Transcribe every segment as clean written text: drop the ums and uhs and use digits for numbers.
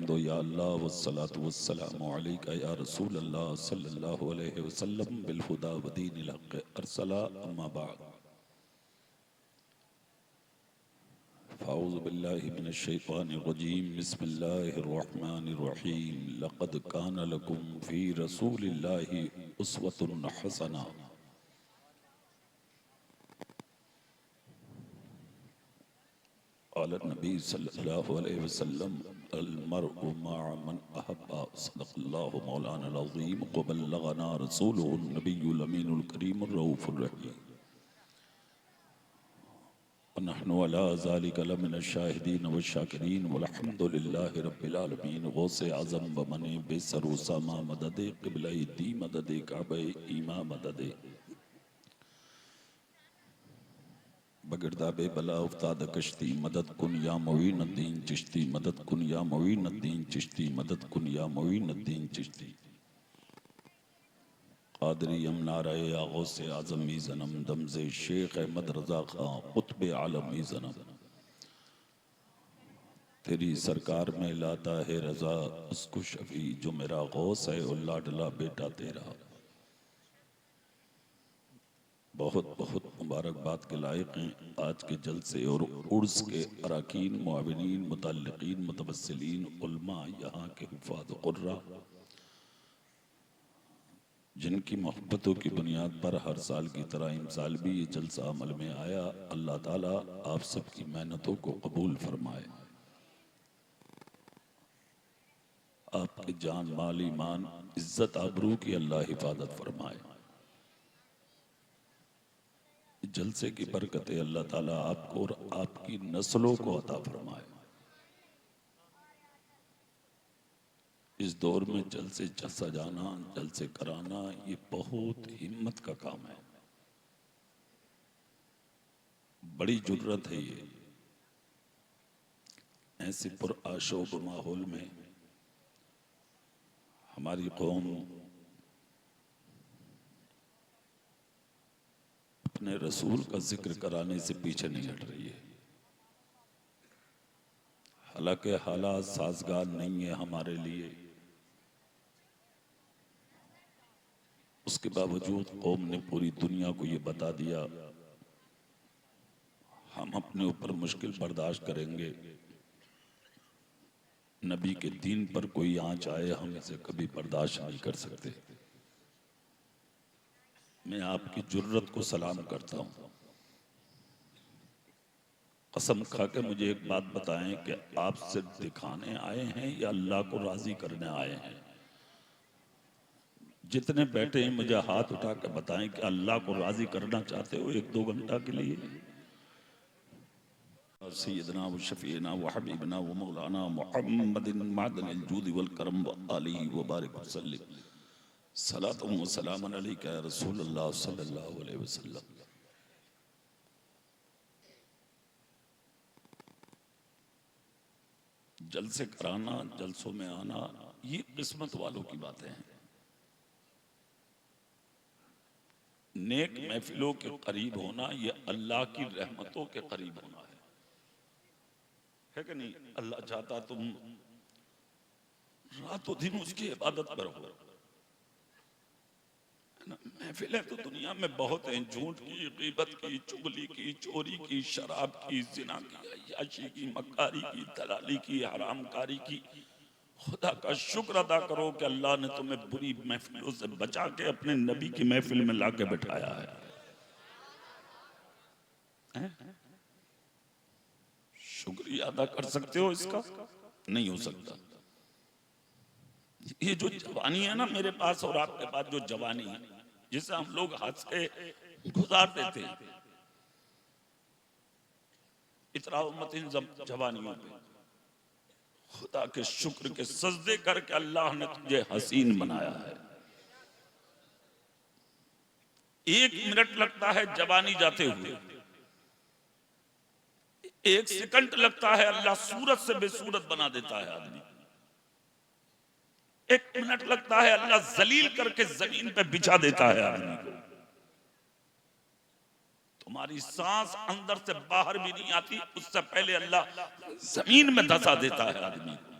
हम्दो या अल्लाह वस्सलातु वस्सलामु अलैका या रसूल अल्लाह सल्लल्लाहु अलैहि वसल्लम बिल हुदा व दीनिल हक़ अरसला अम्मा बाद फ़ाऊज़ु बिल्लाहि मिनश शैतानिर रजीम बिस्मिल्लाहिर रहमानिर रहीम लक़द कान लकुम फ़ी रसूलिल्लाहि उस्वतुन हसना क़ाल नबी सल्लल्लाहु अलैहि वसल्लम अल मर्उ मअ मन अहब्बा सदक़ल्लाहु मौलाना अज़ीम व बल्लगना रसूलुहुन नबियुल अमीनुल करीमुर रऊफ़ुर रहीम व नहनु अला ज़ालिका लमिनश शाहिदीन व शाकिरीन वल्हम्दुलिल्लाहि रब्बिल आलमीन गौसे आज़म व मने बेसर व सामा मददे क़िबला दी मददे काबे ईमा मददे बगिरदा बेबला उफ्ताद कश्ती मदद कुन या मुईन अद्दीन चिश्ती मदद कुन या मुईन अद्दीन चिश्ती मदद कुन या मुईन अद्दीन चिश्ती कादरी यमनारे या गौसे आज़म ई ज़नम दमज़े शेख अहमद रज़ा खां क़ुत्ब आलम ई ज़नम तेरी सरकार में लाता है रज़ा उसको शफ़ी जो मेरा गौस है और लाडला बेटा तेरा। बहुत बहुत मुबारकबाद के लायक हैं आज के जलसे और उर्स के अरकान मुआविनीन मुतल्लिकीन मुतवस्सिलीन उलमा यहाँ के हुफ़ाज़ क़ुर्रा जिनकी मोहब्बतों की बुनियाद पर हर साल की तरह इमसाल भी ये जलसा अमल में आया। अल्लाह ताला आप सबकी मेहनतों को कबूल फरमाए, आपके जान माल ईमान इज्जत आबरू की अल्लाह हिफाजत फरमाए। जलसे की बरकतें अल्लाह ताला आपको और आपकी नस्लों को अता फरमाए। इस दौर में जलसे सजाना जलसे कराना ये बहुत हिम्मत का काम है, बड़ी जुर्रत है। ये ऐसे पुरआशोब माहौल में हमारी कौम अपने रसूल का जिक्र कराने से पीछे नहीं हट रही है। हालांकि हालात साजगार नहीं है हमारे लिए, उसके बावजूद कौम ने पूरी दुनिया को ये बता दिया हम अपने ऊपर मुश्किल बर्दाश्त करेंगे, नबी के दीन पर कोई आंच आए हम इसे कभी बर्दाश्त नहीं कर सकते। मैं आपकी जुर्रत को सलाम करता हूँ। कसम खा के मुझे एक बात बताएं कि आप सिर्फ दिखाने आए हैं या अल्लाह को राजी करने आए हैं? जितने बैठे हैं मुझे हाथ उठा के बताएं कि अल्लाह को राजी करना चाहते हो एक दो घंटा के लिए? सैयदना व शफीना व हबीबना व मौलाना मुहम्मदिन मादनिल जूद वल करम व आलिहि व बारिक वसल्लम सलातु व सलामन अलैका या रसूल अल्लाह सल्लल्लाहु अलैहि वसल्लम। जलसे कराना जलसों में आना ये किस्मत वालों की बातें हैं। नेक महफिलों के करीब होना ये अल्लाह की रहमतों के करीब होना है कि नहीं? अल्लाह चाहता तुम रातों दिन उसकी इबादत करो। महफिलें तो दुनिया में बहुत हैं, झूठ की, गीबत की, चुगली की, चोरी की, शराब की, जिना की, अय्याशी की, मक्कारी की, दलाली की, हरामकारी की। खुदा का शुक्र अदा करो कि अल्लाह ने तुम्हें बुरी महफिलों से बचा के अपने नबी की महफिल में लाके बिठाया है। शुक्रिया अदा कर सकते हो इसका? नहीं हो सकता। ये जो जवानी है ना मेरे पास और आपके पास, जो जवानी है जिसे हम लोग हंस के गुजार देते हैं, इतराओ मत इन जवानियों पे। खुदा के शुक्र के सजदे करके अल्लाह ने तुझे हसीन बनाया है। एक मिनट लगता है जवानी जाते हुए, एक सेकंड लगता है अल्लाह सूरत से बेसूरत बना देता है आदमी। एक मिनट लगता है अल्लाह जलील करके जमीन पे बिछा देता है आदमी को। तुम्हारी सांस अंदर से बाहर भी नहीं आती, उससे पहले अल्लाह जमीन में धंसा देता है आदमी को।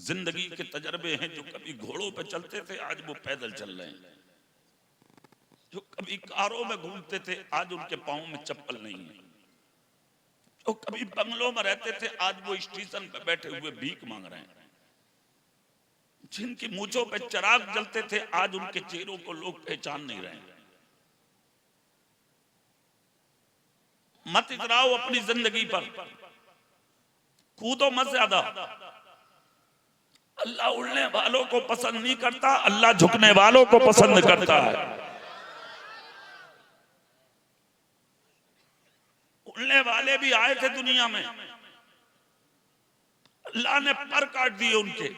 जिंदगी के तजर्बे हैं। जो कभी घोड़ों पे चलते थे आज वो पैदल चल रहे हैं, जो कभी कारों में घूमते थे आज उनके पांव में चप्पल नहीं है, जो कभी बंगलों में रहते थे आज वो स्टेशन पे बैठे हुए भीख मांग रहे हैं, जिनकी मूंछों पे चिराग जलते थे आज उनके चेहरों को लोग पहचान नहीं रहे हैं। मत इतराओ अपनी जिंदगी पर, कूदो मत ज्यादा। अल्लाह उड़ने वालों को पसंद नहीं करता, अल्लाह झुकने वालों को पसंद करता है। उड़ने वाले भी आए थे दुनिया में, अल्लाह ने पर काट दिए उनके,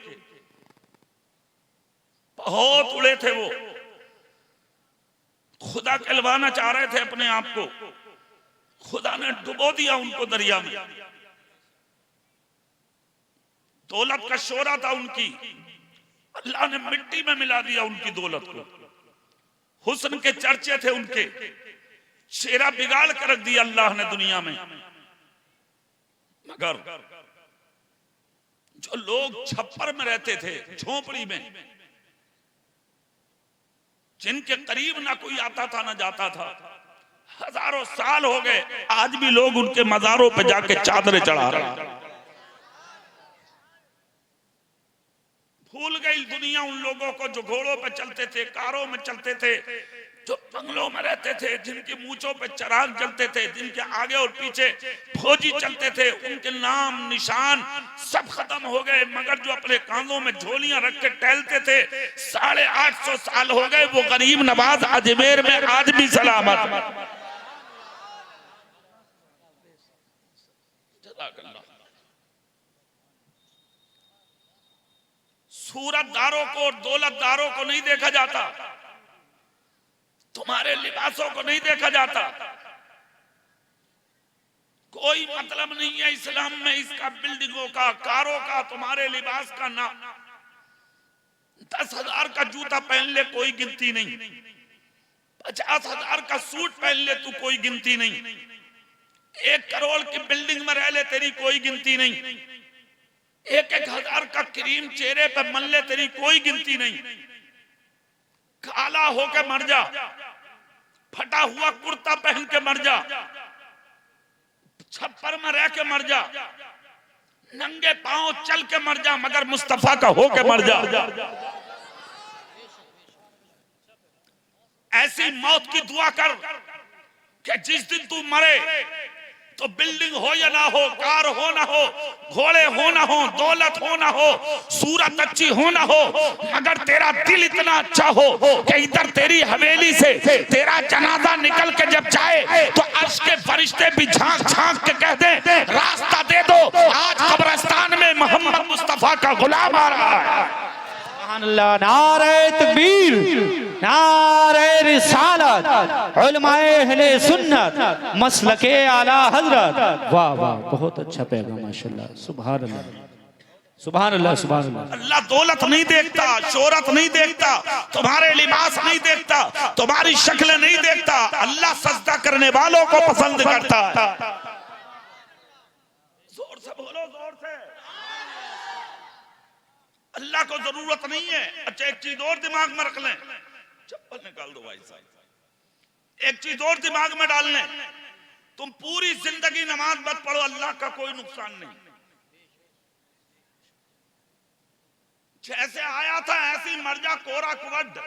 बहुत उड़े थे वो, खुदा कहलवाना चाह रहे थे अपने आप को, खुदा ने डुबो दिया उनको दरिया में। दौलत का शोरा था उनकी, अल्लाह ने मिट्टी में मिला दिया उनकी दौलत को। हुस्न के चर्चे थे उनके, चेहरा बिगाड़ कर रख दिया अल्लाह ने दुनिया में। मगर जो लोग छप्पर में रहते थे, झोपड़ी में, जिनके करीब ना कोई आता था ना जाता था, हजारों साल हो गए, आज भी लोग उनके मजारों पे जाके चादरें चढ़ा रहे हैं। भूल गई दुनिया उन लोगों को जो घोड़ों पे चलते थे, कारों में चलते थे, जो बंगलों में रहते थे, जिनकी मूंछों पे चिराग जलते थे, जिनके आगे और पीछे फौजी चलते थे, उनके नाम निशान सब खत्म हो गए। मगर जो अपने कांधों में झोलियां रख के टहलते थे, 850 साल हो गए, वो गरीब नवाज अजमेर में आज भी सलामत। सूरतदारों को और दौलतदारों को नहीं देखा जाता, तुम्हारे लिबासों को नहीं देखा जाता। कोई मतलब नहीं है इस्लाम में इसका, बिल्डिंगों का, कारों का, तुम्हारे लिबास का ना। 10,000 का जूता पहन ले कोई गिनती नहीं, 50,000 का सूट पहन ले तू कोई गिनती नहीं, 1 करोड़ की बिल्डिंग में रह ले तेरी कोई गिनती नहीं, 1-1 हजार का क्रीम चेहरे पे मल ले तेरी कोई गिनती नहीं। काला होके मर जा, फटा हुआ कुर्ता पहन के मर जा, छप्पर में रह के मर जा, नंगे पांव चल के मर जा, मगर मुस्तफा का होके मर जा। ऐसी मौत की दुआ कर कि जिस दिन तू मरे तो बिल्डिंग हो या ना हो, कार हो ना हो, घोड़े हो ना हो, दौलत हो ना हो, सूरत अच्छी हो ना हो, मगर तेरा दिल इतना अच्छा हो कि इधर तेरी हवेली से तेरा जनाजा निकल के जब जाए तो अर्श के फरिश्ते भी झांक झांक के कह दे, रास्ता दे दो, आज कब्रिस्तान में मोहम्मद मुस्तफा का गुलाम आ रहा है। नारे तकबीर, नारे रिसालत, उलमाए अहले सुन्नत, मसलके आला हजरत। वाह वाह, बहुत अच्छा पैगाम माशाल्लाह, सुभान अल्लाह, सुभान अल्लाह, सुभान अल्लाह। अल्लाह दौलत नहीं देखता, शोहरत नहीं देखता, तुम्हारे लिबास नहीं देखता, तुम्हारी शक्ल नहीं देखता, अल्लाह सजदा करने वालों को पसंद करता है। जोर से बोलो, जोर से। अल्लाह को जरूरत नहीं है। अच्छा एक चीज और दिमाग में रख लें, चप्पल निकाल दो भाई साहब, एक चीज और दिमाग में डाल लें, तुम पूरी जिंदगी नमाज मत पढ़ो, अल्लाह का कोई नुकसान नहीं। जैसे आया था ऐसी मर जा, कोरा कुवड,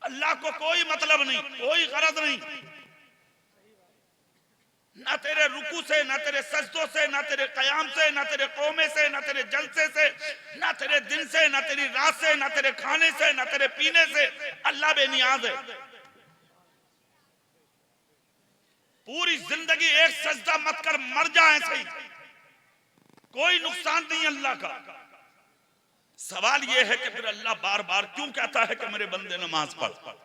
अल्लाह को कोई मतलब नहीं, कोई गरज नहीं, ना तेरे रुकू से, ना तेरे सजदों से, ना तेरे कयाम से, ना तेरे कौमे से, ना तेरे जलसे से, ना तेरे दिन से, ना तेरी रात से, ना तेरे खाने से, ना तेरे पीने से। अल्लाह बेनियाज है। पूरी जिंदगी एक सजदा मत कर, मर जा ऐसे ही, कोई नुकसान नहीं अल्लाह का। सवाल यह है कि फिर अल्लाह बार बार क्यों कहता है कि मेरे बंदे नमाज पढ़।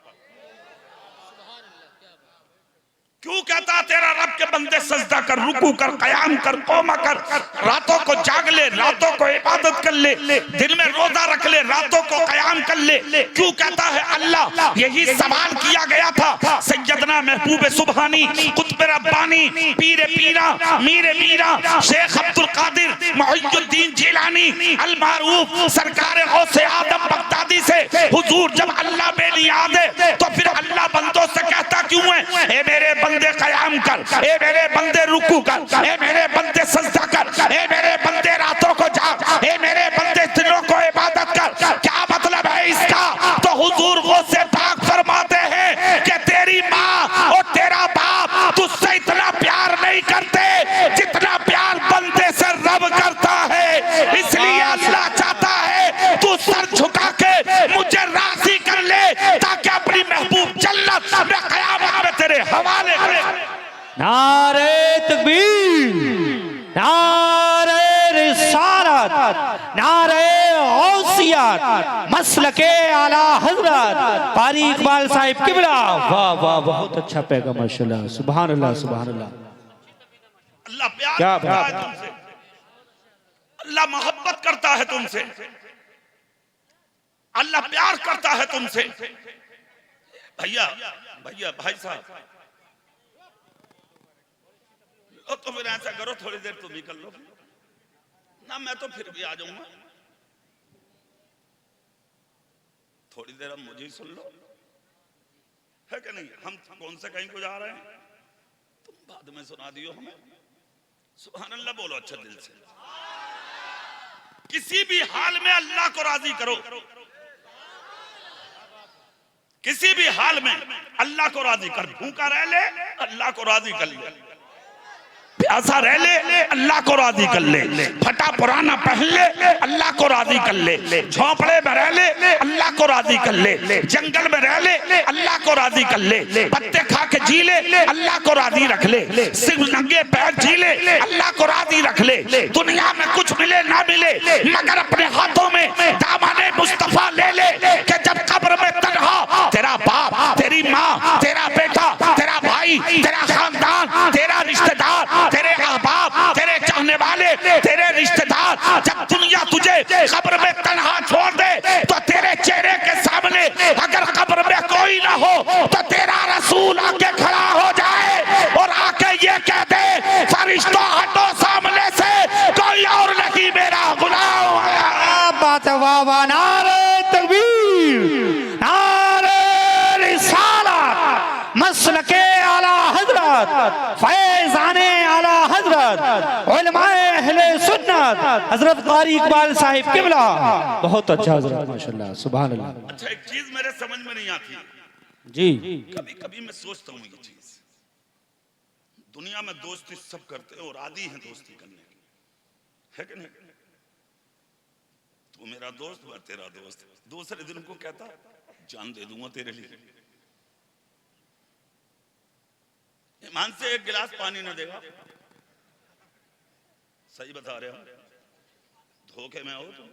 क्यों कहता तेरा रब के बंदे सजदा कर, रुकू कर, कयाम कर, कोमा कर, रातों को जाग ले, रातों को इबादत कर ले, दिन में रोजा रख ले, रातों को कयाम कर ले। क्यों कहता है अल्लाह? यही सवाल किया गया था सैयदना महबूब सुबहानी, कुतुब रब्बानी, पीरे पीरा, मीरे मीरा, शेख अब्दुल कादिर मुईनुद्दीन जिलानी अल मारूफ सरकार गौसे आदम बगदादी से हुजूर जब अल्लाह बेनियाज है तो फिर अल्लाह बंदों से कहता क्यों है? ए मेरे बंदे कयाम कर, ए मेरे बंदे रुकू कर, ए मेरे बंदे सजदा कर, ए मेरे बंदे रातों को जाग, ए मेरे बंदे दिनों को इबादत कर। क्या मतलब है इसका? तो हुजूर गौसे पाक फरमाते हैं कि तेरी माँ और तेरा बाप तुझसे इतना प्यार नहीं करते जितना प्यार बंदे से रब करता है। इसलिए अल्लाह चाहता है तू सर झुका के मुझे राजी कर ले ताकि अपनी महबूब जन्नत में क़यामत में तेरे हवाले करे। नारे तकबीर, नारे रिसालत, नारे गौसियत, मसलके आला हजरत कारी इकबाल साहिब किबला। वाह वाह, बहुत अच्छा पैगाम माशाल्लाह, सुभान अल्लाह सुभान अल्लाह। अल्लाह प्यार क्या करता है तुमसे, अल्लाह मोहब्बत करता है तुमसे, अल्लाह प्यार करता है तुमसे। भैया भैया भाई साहब, तो फिर ऐसा करो थोड़ी देर तुम ही कर लो ना, मैं तो फिर भी आ जाऊंगा। थोड़ी देर अब मुझे ही सुन लो, है कि नहीं? हम कौन से कहीं को जा रहे हैं, तुम बाद में सुना दियो हमें। सुभान अल्लाह बोलो अच्छा दिल से। किसी भी हाल में अल्लाह को राजी करो, किसी भी हाल में अल्लाह को राजी कर। भूखा रह ले, अल्लाह को राजी कर ले, प्यासा रह ले, अल्लाह को राजी कर ले, फटा पुराना पहन ले, अल्लाह को राजी कर ले, झोंपड़े में रह ले, अल्लाह को राजी कर ले, जंगल में रह ले, अल्लाह को राजी कर ले, पत्ते खा के जी ले, अल्लाह को राजी रख ले, सिर्फ नंगे पैर जी ले, अल्लाह को राजी रख ले। दुनिया में कुछ मिले ना मिले मगर अपने हाथों में दामने मुस्तफा ले ले कि जब कब्र में तन्हा तेरा बाप, तेरी माँ, तेरा बेटा, तेरा भाई, तेरा खानदान, तेरा रिश्तेदार, तेरे अहबाब, तेरे चाहने वाले, तेरे रिश्तेदार, जब दुनिया तुझे कब्र में तन्हा छोड़ दे तो तेरे चेहरे के सामने अगर कब्र में कोई ना हो तो तेरा रसूल आके खड़ा हो जाए और आके ये कह दे फरिश्तों हटो सामने से, कोई और नहीं मेरा गुलाम है। बात वाह वाह, नारे तकबीर, नारे रिसालत, मसलके आला हजरत, फैज़ाने आला हजरत, उलमाए अहले सुन्नत हजरत कारी इकबाल साहिब किबला। बहुत अच्छा हजरत माशाल्लाह सुभान अल्लाह। अच्छा एक चीज मेरे समझ में नहीं आती जी, कभी कभी मैं सोचता हूँ ये चीज, दुनिया में दोस्ती सब करते हैं और आदी हैं दोस्ती करने की, है कि नहीं? तू मेरा दोस्त, मैं तेरा दोस्त, दूसरे दिन को कहता जान दे दूंगा तेरे लिए। ईमान से एक गिलास पानी न देगा, सही बता रहे हो, धोखे में हो तुम।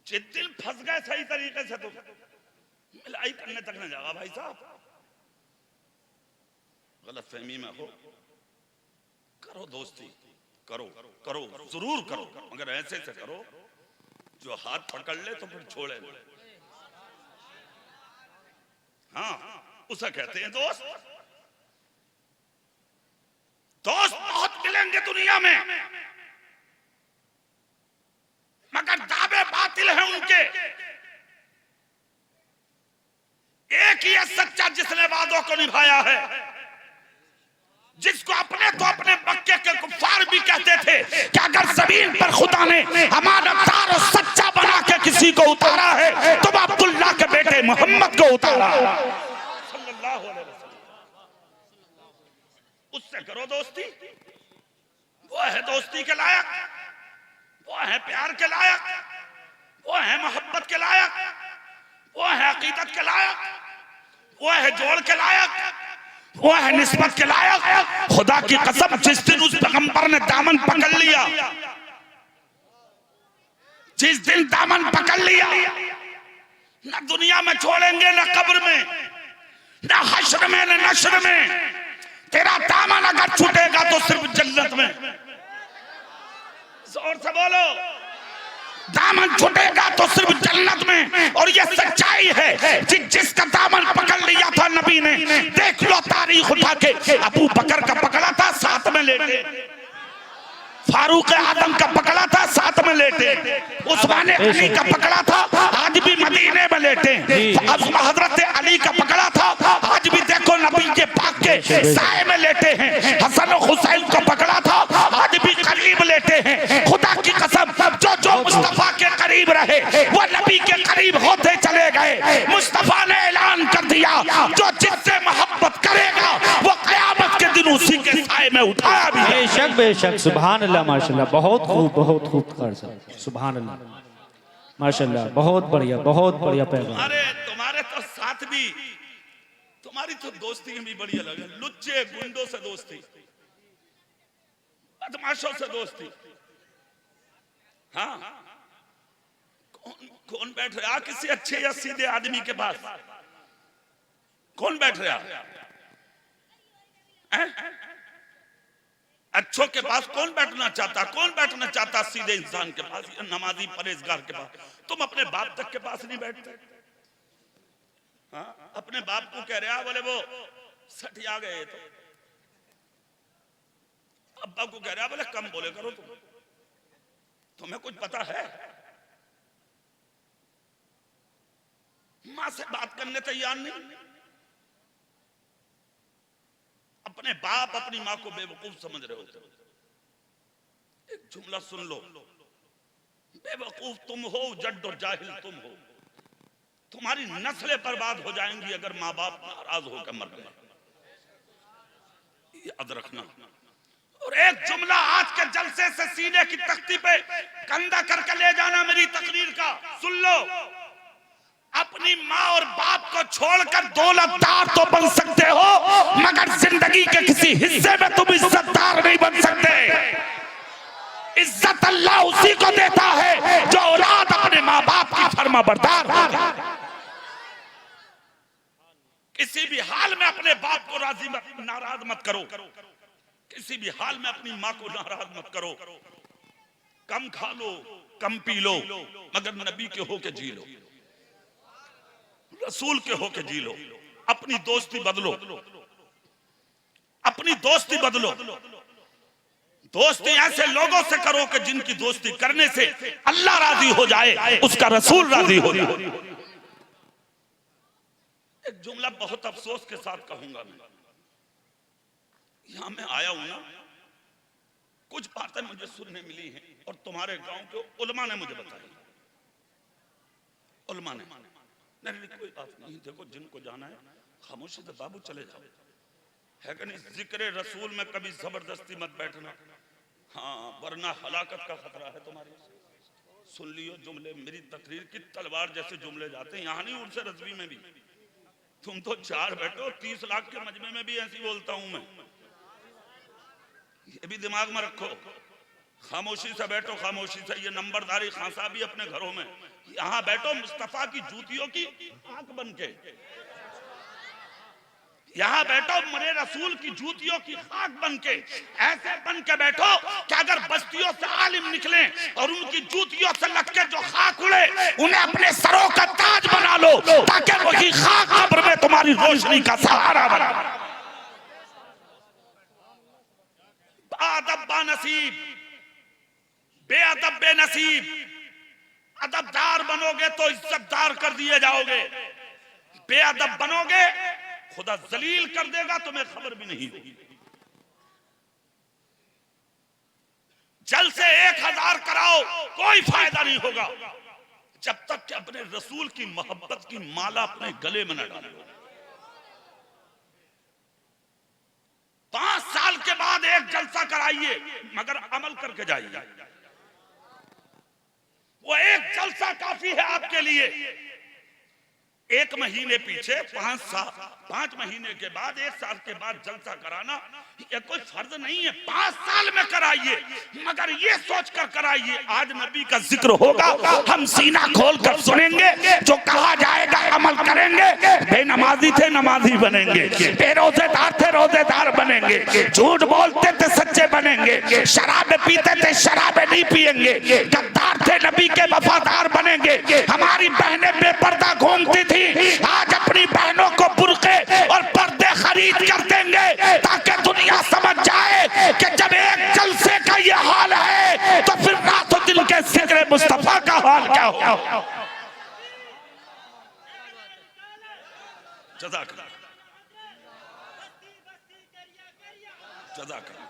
जिस दिल फंस गए सही तरीके से तो मिलाई करने तक न जाएगा भाई साहब। गलत फहमी में हो, करो दोस्ती, करो करो जरूर करो, मगर ऐसे से करो जो हाथ पकड़ ले तो फिर छोड़े। हाँ, उसे कहते हैं दोस्त। दोस्त बहुत मिलेंगे दुनिया में मगर दावे बातिल हैं उनके। एक ही है सच्चा जिसने वादों को निभाया है, जिसको अपने तो अपने मक्के के कुफार भी कहते थे कि अगर जमीन पर खुदा ने अमानतदार और सच्चा बना के किसी को उतारा है तो अब्दुल्लाह के बेटे मोहम्मद को उतारा सल्लल्लाहु अलैहि वसल्लम। उससे करो दोस्ती, वो है दोस्ती के लायक, वो है प्यार के लायक, वो है मोहब्बत के लायक, वो है अकीदत के लायक, वो है जोड़ के लायक, वो है निस्बत के लायक। खुदा की कसम जिस दिन उस पैगंबर ने दामन पकड़ लिया, जिस दिन दामन पकड़ लिया, न दुनिया में छोड़ेंगे न कब्र में। न हश्र में न नश्र में। तेरा दामन अगर छूटेगा तो सिर्फ जन्नत में। जोर से बोलो, दामन छूटेगा तो सिर्फ जन्नत में। और ये सच्चाई है, जिसका दामन पकड़ लिया था नबी ने, देख लो तारीख उठा के, अबू बकर का पकड़ा था साथ में लेटे, फारूक आदम का पकड़ा था साथ में लेटे, उस्मान अली का पकड़ा था आज भी मदीने में लेटे, हजरत अली का पकड़ा था आज भी देखो नबी के पाक के साए में लेटे हैं, हसन और हुसैन को पकड़ा था आज भी करीब लेटे हैं। खुदा की कसम, जो मुस्तफा के करीब रहे वो नबी के करीब होते चले गए। मुस्तफा ने ऐलान कर दिया, जो जिससे मोहब्बत करेगा वो कयामत के दिन उसी के साए में उठाया भी। बेशक बेशक, सुभान अल्लाह, माशाल्लाह, बहुत खूब कर सकते, सुभान अल्लाह, माशाल्लाह, बहुत बढ़िया पैगाम। अरे तुम्हारे तो साथ भी, तुम्हारी तो दोस्ती भी बड़ी अलग है। लुच्चे गुंडों से दोस्ती, बदमाशों से दोस्ती। हाँ, कौन बैठ रहा किसी अच्छे या सीधे आदमी के पास? कौन बैठ रहा है? अच्छों के पास कौन बैठना चाहता? कौन बैठना चाहता सीधे इंसान के पास, नमाजी परहेजगार के पास? तुम अपने बाप तक के पास नहीं बैठते। हाँ, अपने बाप को कह रहे बोले वो सठिया गए, तो अब्बा को कह रहा बोले कम बोले करो, तुम्हें कुछ पता है? मां से बात करने तैयार नहीं। अपने बाप अपनी मां को बेवकूफ समझ रहे हो। एक जुमला सुन लो, बेवकूफ तुम हो, जड्ड और जाहिल तुम हो। तुम्हारी नस्लें बर्बाद हो जाएंगी अगर माँ बाप नाराज होकर मर गए, याद रखना। और एक जुमला आज के जलसे से सीने की तख्ती पे कंधा करके ले जाना मेरी तकरीर का, सुन लो। अपनी माँ और बाप को छोड़कर दौलतदार तो बन सकते हो, मगर जिंदगी के किसी हिस्से में तुम इज्जतदार नहीं बन सकते। इज्जत अल्लाह उसी को देता है जो औलाद अपने माँ बाप की फर्माबरदार हो। किसी भी हाल में अपने बाप को राजी नाराज मत करो, किसी भी हाल में अपनी माँ को नाराज मत करो। कम खा लो, कम पी लो, मगर नबी के होके जी लो, रसूल के होके जी लो। अपनी दोस्ती बदलो, अपनी दोस्ती बदलो। दोस्ती ऐसे लोगों से करो कि जिनकी दोस्ती करने से अल्लाह राजी हो जाए, उसका रसूल राजी हो जाए। एक जुमला बहुत अफसोस के साथ कहूंगा मैं। यहां मैं आया हूं ना, कुछ बातें मुझे सुनने मिली हैं और तुम्हारे गांव के उलमा ने मुझे बताई। उलमा ने नहीं, कोई बात नहीं, देखो जिनको जाना है खामोशी से बाबू चले जाओ, है कि नहीं? जिक्र रसूल में कभी जबरदस्ती मत बैठना, हाँ, वरना हलाकत का खतरा है तुम्हारे। सुन लियो जुमले, मेरी तकरीर की तलवार जैसे जुमले जाते हैं। यहाँ नहीं, उनसे रजवी में भी। तुम तो चार बैठो, 30 लाख के मजमे में भी ऐसी बोलता हूं मैं, ये भी दिमाग में रखो। खामोशी से बैठो, खामोशी से। ये नंबरदारी खांसा भी अपने घरों में। यहाँ बैठो मुस्तफा की जूतियों की आंख बन के, यहाँ बैठो मरे रसूल की जूतियों की खाक बन के। ऐसे बन के बैठो कि अगर बस्तियों से आलिम निकले और उनकी जूतियों से लग के जो खाक उड़े, उन्हें अपने सरों का ताज बना लो, ताकि वही खाक कब्र में तुम्हारी रोशनी का सहारा बना। अदब बानसीब, बेअदब बेनसीब। अदबदार बनोगे तो इज्जतदार कर दिए जाओगे, बेअदब बनोगे खुदा जलील कर देगा, तुम्हें खबर भी नहीं होगी। जल से 1000 कराओ, कोई फायदा नहीं होगा जब तक कि अपने रसूल की मोहब्बत की माला अपने गले में न डालो। 5 साल के बाद एक जलसा कराइए, मगर अमल करके जाइए। वो एक जलसा काफी है आपके लिए। 1 महीने पीछे, 5 महीने के बाद, 1 साल के बाद जलसा कराना ये कोई फर्ज नहीं है। 5 साल में कराइए, मगर ये सोच कर कराइए आज नबी का जिक्र होगा, हम सीना खोल कर सुनेंगे, जो कहा जाएगा अमल करेंगे। बेनमाजी थे नमाजी बनेंगे, बेरोजेदार थे रोजेदार बनेंगे, झूठ बोलते थे सच्चे बनेंगे, शराब पीते थे शराब नहीं पिएंगे, गद्दार थे नबी के वफादार बनेंगे। हमारी बहनें बेपर्दा घूमती थी, आज अपनी बहनों को बुर्के और पर्दे खरीद कर देंगे ताकि दुनिया समझ जाए कि जब एक जलसे का ये हाल है तो फिर रातों दिन के जिक्र मुस्तफा का हाल क्या हो। जज़ाकल्लाह जज़ाकल्लाह।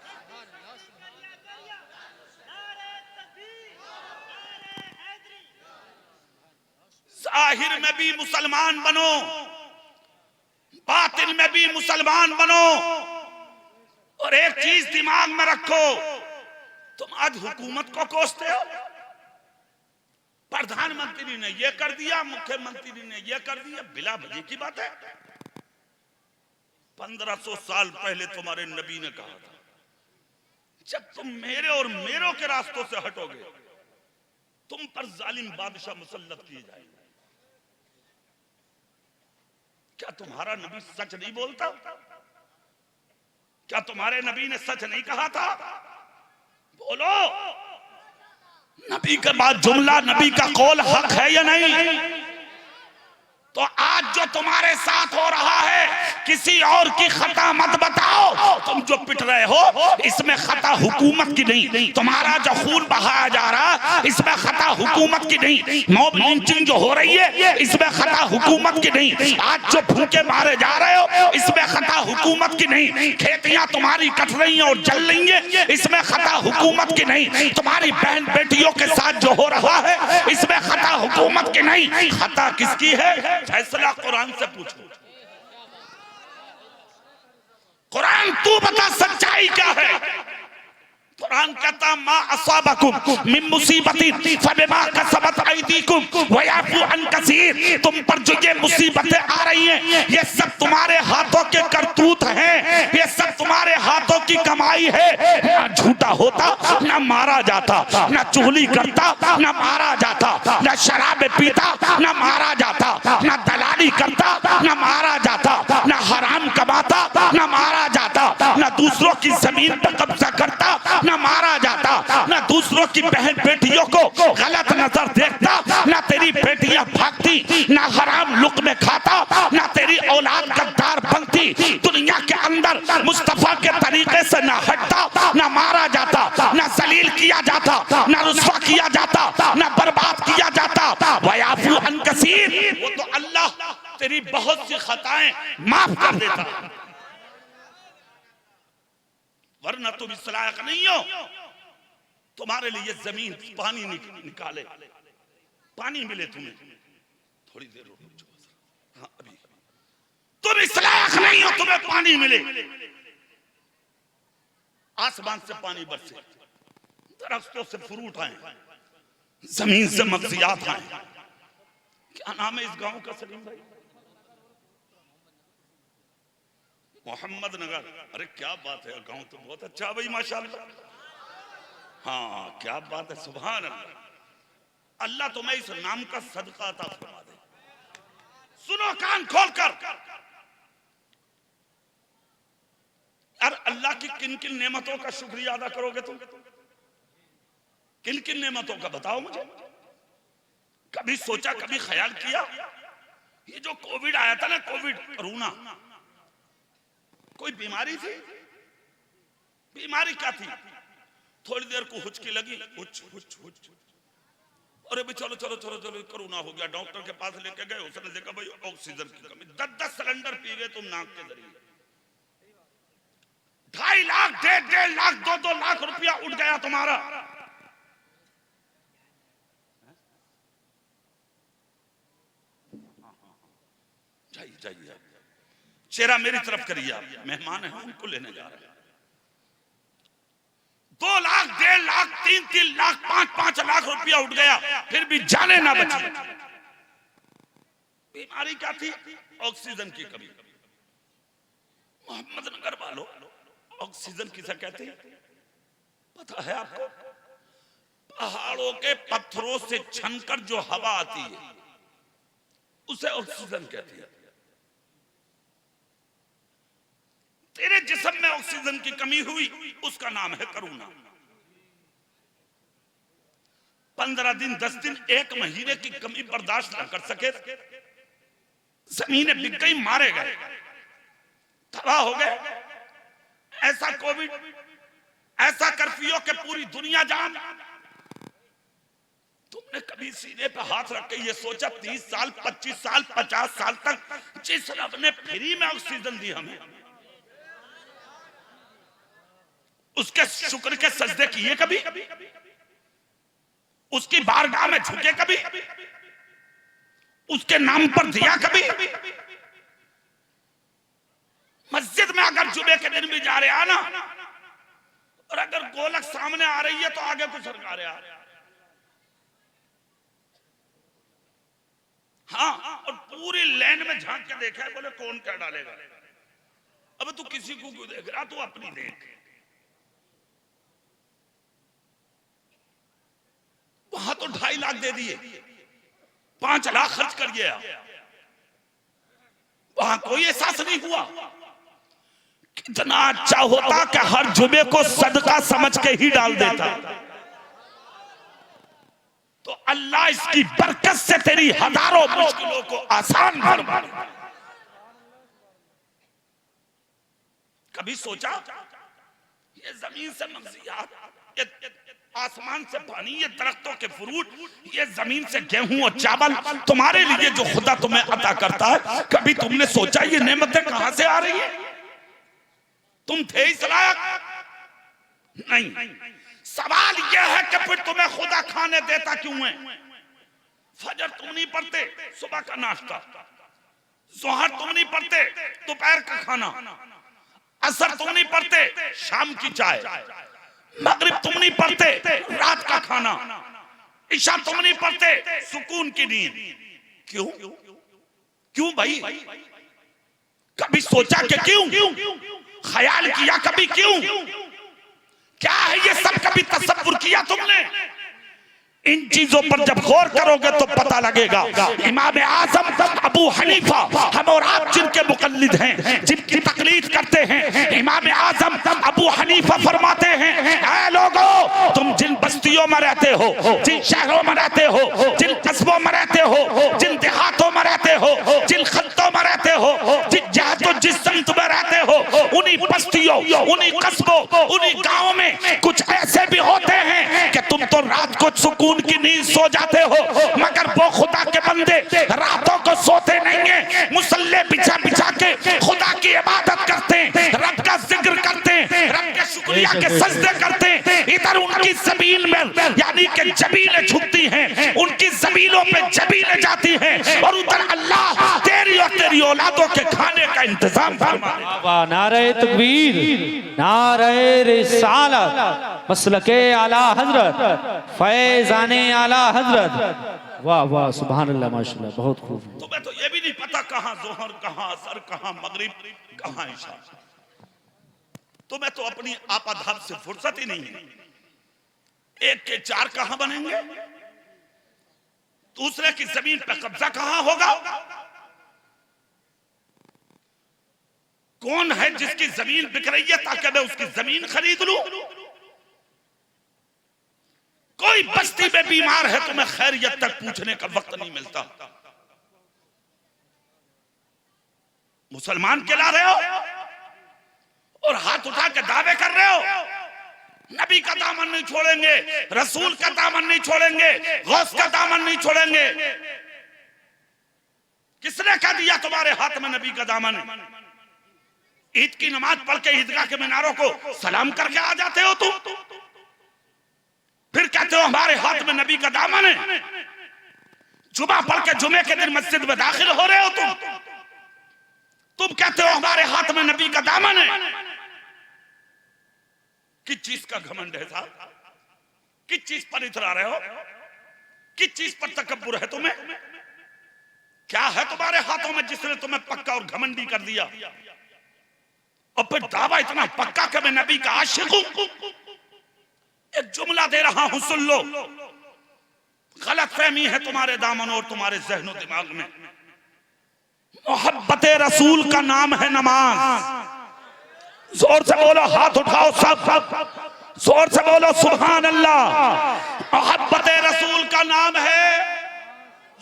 जाहिर में भी मुसलमान बनो, बातिन में भी मुसलमान बनो। और एक चीज दिमाग में रखो, तुम आज हुकूमत को कोसते हो, प्रधानमंत्री ने ये कर दिया, मुख्यमंत्री ने ये कर दिया, बिला वजह की बात है। 1500 साल पहले तुम्हारे नबी ने कहा था, जब तुम मेरे और मेरों के रास्तों से हटोगे तुम पर जालिम बादशाह मुसल्लत किए जाएंगे। क्या तुम्हारा नबी सच नहीं बोलता? क्या तुम्हारे नबी ने सच नहीं कहा था? बोलो, नबी के बाद जुमला, नबी का कौल हक है या नहीं? तो आज जो तुम्हारे साथ हो रहा है, किसी और की खता मत बताओ। तुम जो पिट रहे हो इसमें खता हुकूमत की नहीं, तुम्हारा जो खून बहाया जा रहा इसमें खता हुकूमत की नहीं, मॉब लिंचिंग जो हो रही है इसमें खता हुकूमत की नहीं, आज जो भूखे मारे जा रहे हो इसमें खता हुकूमत की नहीं, खेतियां तुम्हारी कट रही हैं और जल रही हैं इसमें खता हुकूमत की नहीं, तुम्हारी बहन बेटियों के साथ जो हो रहा है इसमें खता हुकूमत की नहीं। खता किसकी है? फैसला कुरान से पूछो। कुरान तू बता सच्चाई क्या है? कुरान कहता मा असाबकुम मिन मुसीबतिन फबिमा कसबत अयदीकुम व याफू अन कसीर। तुम पर जो ये मुसीबतें आ रही हैं ये सब तुम्हारे हाथों के करतूत हैं, ये सब तुम्हारे हाथों की कमाई है। ना झूठा होता ना मारा जाता, ना चुगली करता ना मारा जाता, ना शराब पीता ना मारा जाता, ना दलाली करता ना मारा जाता, ना हराम कमाता ना मारा जाता, ना दूसरों की जमीन पर कब्जा करता ना मारा जाता, ना दूसरों की बहन बेटियों को गलत नजर देखता, ना तेरी बेटियां भागती, ना हराम लुक़्मे खाता, ना तेरी औलाद गद्दार बनती, दुनिया के अंदर मुस्तफा के तरीके से ना हटता, ना मारा जाता, ना जलील किया जाता, ना रुस्वा किया जाता, ना बर्बाद किया जाता। वयाफू अन कसीर, वो तो अल्लाह तेरी बहुत सी खताएं माफ कर देता, वरना तुम इस लायक नहीं हो। तुम्हारे लिए जमीन पानी निकाले, पानी मिले तुम्हें, थोड़ी देर रुको। हाँ, अभी तुम इस लायक नहीं हो तुम्हें पानी मिले, आसमान से पानी बरसे, दरख्तों से फ्रूट आए, जमीन से मगजियात आए। क्या नाम है इस गांव का सलीम भाई? मोहम्मद नगर। अरे क्या बात है, गांव तो बहुत अच्छा भाई माशाल्लाह। हाँ क्या बात है, सुभान अल्लाह। अल्लाह तुम्हें इस नाम का सदका अता फरमा दे। सुनो कान खोल कर, यार अल्लाह की किन किन नेमतों का शुक्रिया अदा करोगे तुम? किन किन नेमतों का बताओ मुझे। कभी सोचा, कभी ख्याल किया? ये जो कोविड आया था ना, कोविड कोरोना, कोई बीमारी थी? बीमारी क्या थी? थोड़ी देर को हुचकी लगी, हुच हुच हुच, अरे भाई चलो चलो चलो चलो कोरोना हो गया। डॉक्टर के पास लेके गए, उसने देखा भाई ऑक्सीजन की कमी, 10-10 सिलेंडर पी गए तुम नाक के जरिए। 2.5 लाख 1.5 लाख 2-2 लाख रुपया उठ गया तुम्हारा। जाइए जाइए, चेहरा मेरी तरफ करिए, आप मेहमान हैं, उनको लेने जा रहे हैं। 2 लाख 1.5 लाख 3-3 लाख 5-5 लाख रुपया उठ गया, फिर भी जाने ना बची। बीमारी क्या थी? ऑक्सीजन की कमी। मोहम्मद नगर वालों, ऑक्सीजन किसे कहते हैं पता है आपको, पहाड़ों के पत्थरों से छनकर जो हवा आती है उसे ऑक्सीजन कहती है। तेरे जिस्म में ऑक्सीजन की कमी हुई, उसका नाम है कोरोना। 15 दिन, 10 दिन, 1 महीने की कमी बर्दाश्त न कर सके, जमीनें बिक गई, मारे गए, तबाह हो गए। ऐसा कोविड, ऐसा कर्फ्यू के पूरी दुनिया जान। तुमने कभी सीने पे हाथ रख के ये सोचा 30 साल, 25 साल, 50 साल तक जिस रब ने फ्री में ऑक्सीजन दी हमें, उसके शुक्र के सजदे किए कभी? उसकी बारगाह में झुके कभी? उसके नाम पर दिया कभी? मस्जिद में अगर जुमे के दिन भी जा रहे हैं ना, और अगर गोलक सामने आ रही है तो आगे कुछ सरका रहे हैं। हाँ, और पूरी लाइन में झांक के देखा है, बोले कौन क्या डालेगा। अब तू किसी को क्यों देख रहा, तू अपनी देख। वहां तो 2.5 लाख दे दिए, 5 लाख खर्च कर गया, वहां कोई एहसास नहीं हुआ। कितना अच्छा होता कि हर जुमे को सदका समझ के ही डाल देता, तो अल्लाह इसकी बरकत से तेरी हजारों मुश्किलों को आसान फरमा दे। कभी सोचा ये जमीन से मगजियात, ये आसमान से पानी, ये दरख्तों के फ्रूट, ये जमीन से गेहूं और चावल तुम्हारे लिए जो खुदा तुम्हें अता करता है, कभी तुमने सोचा ये नेमतें कहां से आ रही है? तुम थे इस लायक नहीं। सवाल यह है कि फिर तुम्हें खुदा खाने देता क्यों है? फजर तुम नहीं पढ़ते, सुबह का नाश्ता, जोहर तुम नहीं पढ़ते, दोपहर का खाना, असर तुम नहीं पढ़ते, शाम की चाय, मगरिब तुम नहीं पढ़ते, रात का खाना, इशा तुम नहीं पढ़ते, सुकून की नींद। क्यों? क्यों भाई? कभी सोचा कि क्यों? ख्याल किया कभी क्यों? क्या है ये सब? कभी तसव्वुर किया तुमने? इन चीजों पर जब गौर करोगे तो पता लगेगा। इमाम आजम अबू हनीफा, हम और आप जिनके मुकल्लिद हैं, जिनकी तकलीद करते हैं, इमाम आजम अबू हनीफा फरमाते हैं, ऐ लोगों, तुम जिन बस्तियों में रहते हो, जिन शहरों में रहते हो, जिन कस्बों में रहते हो, जिन देहातों में रहते हो, जिन खत्तों में रहते हो, जिस संत में रहते हो, उन्हीं बस्तियों, उन्हीं कस्बों, उन्हीं गाँवों में कुछ ऐसे भी होते हैं कि तुम तो रात को सुकून की नींद सो जाते हो, मगर वो खुदा के बंदे रातों को सोते नहीं है, मुसल्ले बिछा बिछा के खुदा की इबादत करते हैं, रब का जिक्र करते हैं, रब के शुक्रिया के सजदे करते हैं। इधर उनकी जमीन में यानी कि जमीनें झुकती हैं, उनकी जमीनों पे जमीनें जाती हैं, और उधर अल्लाह तेरी और तेरी औलादों के खाने का इंतजाम फरमा। नारे तकबीर, नारे रिसालत, मसलके आला हजरत, फैजाने आला हजरत। वाह वाह, सुभान अल्लाह, माशाल्लाह, बहुत खूब। तुम्हें तो ये भी नहीं पता कहां जोहर, कहां असर, कहां मगरिब, कहां इशा। तुम्हें तो अपनी आपाधाप से फुर्सत ही नहीं है। एक के 4 कहां बनेंगे? दूसरे की जमीन पर कब्जा कहां होगा? कौन है जिसकी जमीन बिक रही है ताकि मैं उसकी जमीन खरीद लूं? कोई बस्ती में बीमार है, तुम्हें खैरियत तक पूछने का वक्त नहीं मिलता। मुसलमान कहला रहे हो और हाथ उठा के दावे कर रहे हो, नबी का दामन नहीं छोड़ेंगे, रसूल का दामन नहीं छोड़ेंगे, गौस का दामन नहीं छोड़ेंगे। किसने कह दिया तुम्हारे हाथ में नबी का दामन? ईद की नमाज पढ़ के ईदगाह के मीनारों को सलाम करके आ जाते हो तुम, फिर कहते हो हमारे हाथ में नबी का दामन है। जुमा पढ़ के जुमे के दिन मस्जिद में दाखिल हो रहे हो तुम कहते हो हमारे हाथ में नबी का दामन है। किस चीज का घमंड है साहब? किस चीज पर इतरा रहे हो? किस चीज पर तकब्बुर है तुम्हें? क्या है तुम्हारे हाथों में जिसने तुम्हें पक्का और घमंडी कर दिया? और फिर दावा इतना पक्का कि मैं नबी का आशिक हूं। एक जुमला दे रहा हूं, सुन लो। गलत फहमी है तुम्हारे दामन और तुम्हारे जहनो दिमाग में। मोहब्बत रसूल का नाम है नमाज। जोर से बोलो, हाथ उठाओ सब, जोर से बोलो सुभान अल्लाह। मोहब्बत रसूल का नाम है,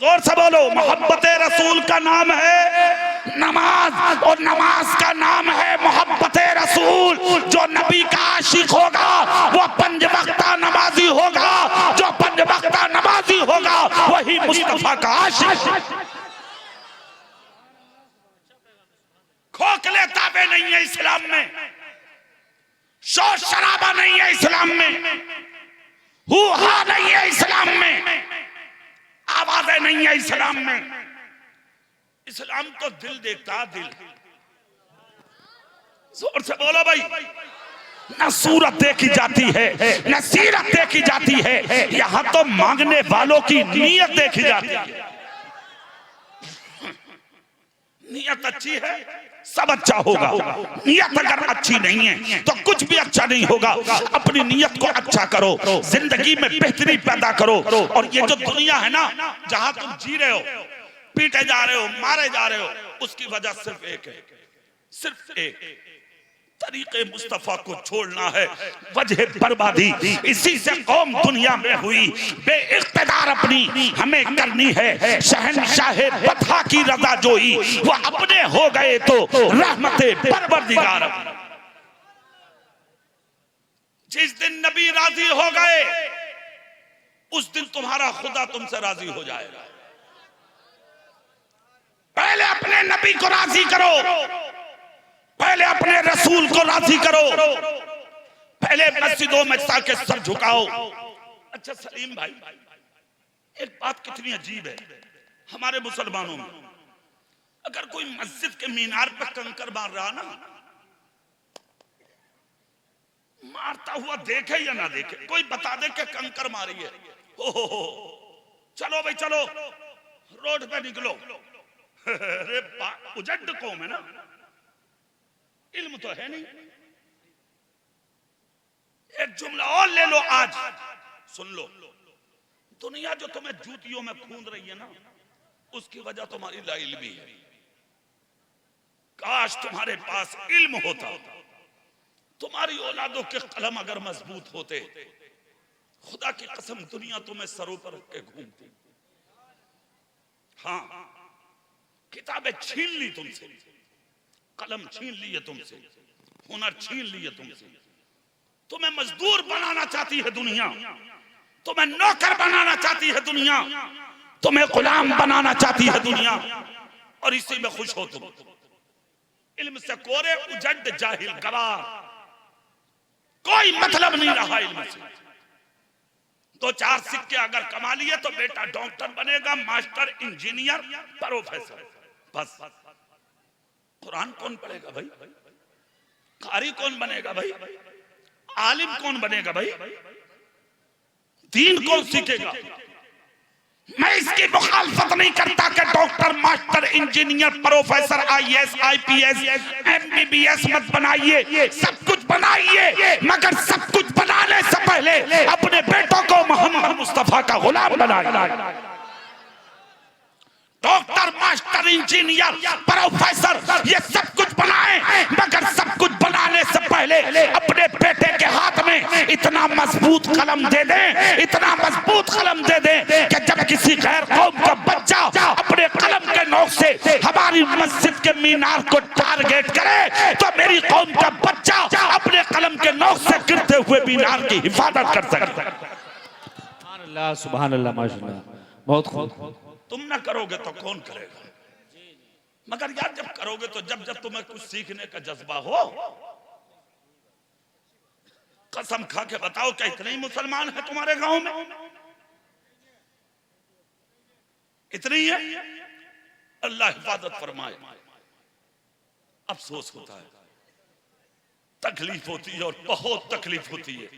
जोर से बोलो, मोहब्बत रसूल का नाम है नमाज, और नमाज का नाम है मोहब्बत रसूल। जो नबी का आशिक होगा वो पंज वक्ता नमाजी होगा, जो पंज वक्ता नमाजी होगा वही मुस्तफा का आशिक। खोखले ताबे नहीं है इस्लाम में, शोर शराबा नहीं है इस्लाम में, हुआ नहीं है इस्लाम में, आवाजें नहीं है इस्लाम में। इस्लाम तो दिल देखता, दिल। जोर से बोलो भाई। न सूरत देखी जाती है, न सीरत देखी जाती है, यहां तो मांगने वालों की नीयत देखी जाती है। नीयत अच्छी है सब अच्छा होगा, नीयत अगर अच्छी नहीं है तो कुछ भी अच्छा नहीं होगा। अपनी नीयत को अच्छा करो, जिंदगी में बेहतरी पैदा करो। और ये जो दुनिया है ना, जहां तुम जी रहे हो, पीटे जा रहे हो, मारे जा रहे हो, उसकी वजह सिर्फ एक है, सिर्फ एक, तरीके मुस्तफा को छोड़ना है, वजह बर्बादी। इसी से कौम दुनिया में हुई बेइख्तियार, अपनी हमें करनी है शहनशाह बता की रजा जोई। वो अपने हो गए तो रहमते परवरदिगार। जिस दिन नबी राजी हो गए उस दिन तुम्हारा खुदा तुमसे राजी हो जाएगा। पहले अपने नबी को राजी करो, पहले अपने रसूल को राजी करो, पहले मस्जिदों में जाके सर झुकाओ। अच्छा सलीम भाई, एक बात कितनी अजीब है हमारे मुसलमानों में, अगर कोई मस्जिद के मीनार पर कंकर मार रहा ना, मारता हुआ देखे या ना देखे, कोई बता दे कि कंकर मारी है। ओहो, चलो भाई चलो, रोड पे निकलो। अरे उजड़ कौम है ना, इल्म तो है नहीं। एक जुमला और ले लो, आज सुन लो। दुनिया जो तुम्हें जूतियों में खूंद रही है ना, उसकी वजह तुम्हारी लाइल्मी है। काश तुम्हारे पास इल्म होता, तुम्हारी औलादों के कलम अगर मजबूत होते, खुदा की कसम दुनिया तुम्हें सरों पर रख के घूमती। हाँ, किताबें छीन ली तुमसे, कलम छीन लिए तुमसे, हुनर छीन लिए तुमसे। तुम्हें मजदूर बनाना चाहती है दुनिया, तुम्हें नौकर बनाना चाहती है दुनिया, तुम्हें गुलाम बनाना चाहती है दुनिया, और इसी में खुश हो तुम। इल्म से कोरे उजड़ जाहिल गवार, कोई मतलब नहीं रहा इल्म से। दो चार सिक्के अगर कमा लिए तो बेटा डॉक्टर बनेगा, मास्टर, इंजीनियर, प्रोफेसर, बस। कुरान कौन पढ़ेगा भाई? कारी कौन बनेगा भाई? आलिम कौन बनेगा भाई? दीन कौन सीखेगा? मैं इसकी मुखालफत नहीं करता कि doctor, master, engineer, professor, IAS, IPS, MBBS मत बनाइए, सब कुछ बनाइए, मगर सब कुछ बनाने से पहले अपने बेटों को मोहम्मद मुस्तफा का गुलाम बनाइए। डॉक्टर, मास्टर, इंजीनियर, प्रोफेसर, ये सब कुछ बनाएं, मगर सब कुछ बनाने से पहले अपने बेटे के हाथ में इतना मजबूत कलम दे दें, इतना मजबूत कलम दे दें कि जब किसी गैर कौम का बच्चा अपने कलम के नोक से हमारी मस्जिद के मीनार को टारगेट करे तो मेरी कौम का बच्चा अपने कलम के नोक से गिरते हुए मीनार की हिफाजत कर सकता है। सुभान अल्लाह, सुभान अल्लाह, माशाअल्लाह, बहुत खूब। तुम ना करोगे तो कौन करेगा? मगर यार जब करोगे तो जब जब तुम्हें कुछ सीखने का जज्बा हो, कसम खा के बताओ क्या इतने ही मुसलमान हैं तुम्हारे गांव में? इतने ही है? अल्लाह हिफाजत फरमाए। अफसोस होता है, तकलीफ होती है, और बहुत तकलीफ होती है,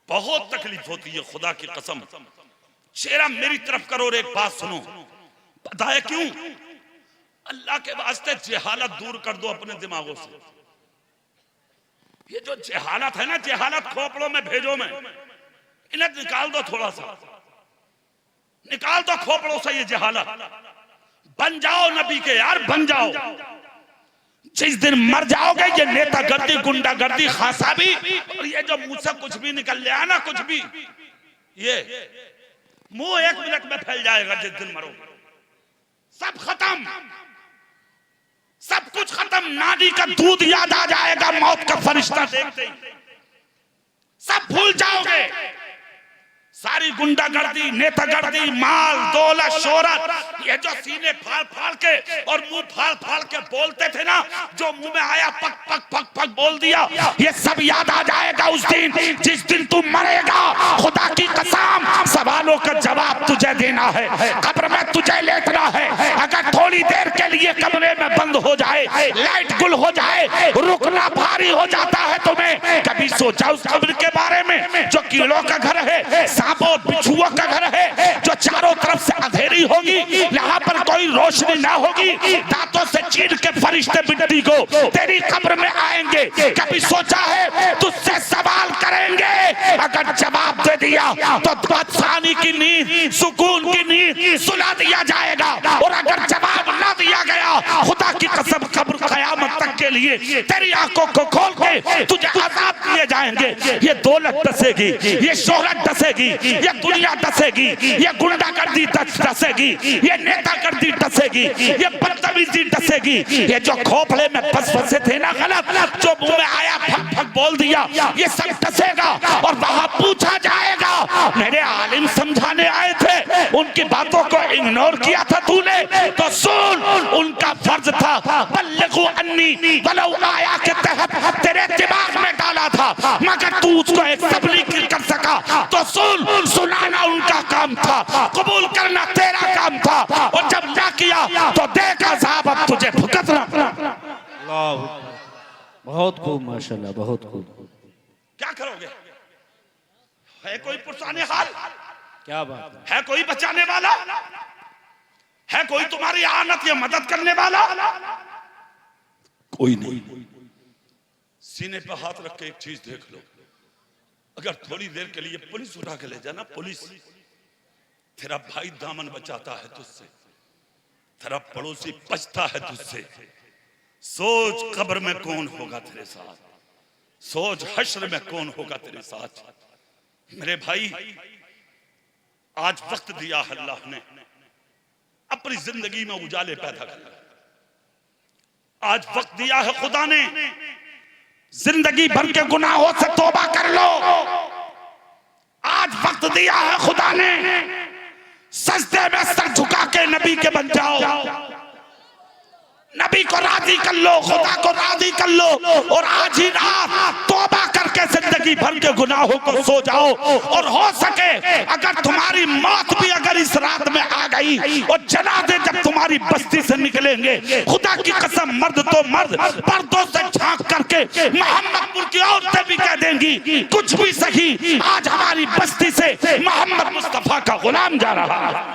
बहुत तकलीफ होती है। खुदा की कसम, चेहरा मेरी तरफ करो और एक बात सुनो। पता है क्यों? अल्लाह के वास्ते जहालत दूर कर दो अपने दिमागों से। ये जो जहालत है ना, जहालत खोपड़ों में भेजो में, इन्हें निकाल दो, थोड़ा सा निकाल दो खोपड़ों से ये जहालत। बन जाओ नबी के यार, बन जाओ। जिस दिन मर जाओगे ये नेतागर्दी, गुंडागर्दी, खासाबी और ये जो मुंह से कुछ भी निकल ले आना, कुछ भी, ये मुंह 1 मिनट में फैल जाएगा। जिस दिन मरोगे सब खत्म, सब कुछ खत्म। नानी का दूध याद आ जाएगा मौत का फरिश्ता देखते ही, सब भूल जाओगे। सारी गुंडागर्दी, नेतागर्दी, माल दौलत, शोहरत, ये जो सीने फाड़ फाड़ के और मुंह फाड़ फाड़ के बोलते थे ना, जो मुंह में आया पक पक पक पक बोल दिया, ये सब याद आ जाएगा उस दिन जिस दिन तू मरेगा। खुदा की कसम, सवालों का जवाब तुझे देना है, कब्र में तुझे लेटना है। अगर थोड़ी देर के लिए कमरे में बंद हो जाए, लाइट गुल हो जाए, रुकना भारी हो जाता है तुम्हें। कभी सोचा उस कब्र के बारे में जो कीड़ों का घर है, सांपों और बिच्छुओं का घर है, जो चारों तरफ से अंधेरी होगी, यहाँ पर कोई रोशनी ना होगी, दांतों से चीर के फरिश्ते मिट्टी को तेरी कब्र में आएंगे। कभी सोचा है तुझसे सवाल करेंगे, अगर जवाब दे दिया तो बादशाही की नींद, सुकून की नींद सुला दिया जाएगा, और अगर जवाब ना दिया गया, खुदा की कसम कब्र कयामत तक के लिए तेरी आंखों को खोल के तुझे अज़ाब दिए जाएंगे। ये दौलत डसेगी, ये शोहरत डसेगी, ये दुनिया डसेगी, ये गुंडागर्दी डसेगी, ये नेतागर्दी डसेगी, ये बदतमीजी डसेगी। ये जो खोपड़े में फंसे थे ना गलत, जो मुंह में आया फक फक बोल दिया, ये सब डसेगा और वहां पूछा जाएगा, मेरे आलिम समझाने आए थे, उनकी बातों को इग्नोर किया था तूने, तो सुन, उनका फर्ज था बल्लिगु अन्नी वलौ आया के तहत तेरे दिमाग में डाला था, मगर तू उसको एक तबलीग कर सका। तो सुन, सुनाना उनका काम था, कबूल करना तेरा काम था, और जब ना किया तो देखा अज़ाब अब तुझे भुगतना। बहुत खूब माशाल्लाह, बहुत खूब। क्या करोगे? है कोई पुरसाने हाल? क्या बात है कोई बचाने वाला? है कोई तुम्हारी आनत या मदद करने वाला? कोई नहीं। सीने पे हाथ रख के एक चीज देख लो, अगर थोड़ी देर के लिए पुलिस उठा के ले जाना, पुलिस, तेरा भाई दामन बचाता है तुझसे, तेरा पड़ोसी बचता है तुझसे। सोच कब्र में कौन होगा तेरे साथ, सोच हश्र में कौन होगा तेरे साथ। मेरे भाई, आज वक्त दिया है अल्लाह ने अपनी जिंदगी में उजाले पैदा कर, आज वक्त दिया है खुदा ने, जिंदगी भर के गुनाहों से तौबा कर लो। आज वक्त दिया है खुदा ने, सजदे में सर झुका के नबी के बन जाओ, नबी को राजी कर लो, खुदा को राजी कर लो, और आज ही रात तौबा करके जिंदगी भर के गुनाहों को सो जाओ। और हो सके अगर तुम्हारी मौत भी अगर इस रात में आ गई, और जनाजे जब तुम्हारी बस्ती से निकलेंगे, खुदा की कसम मर्द तो मर्द पर्दों से झांक करके मोहम्मदपुर की औरतें भी कह देंगी, कुछ भी सही, आज हमारी बस्ती से मोहम्मद मुस्तफा का गुलाम जा रहा है।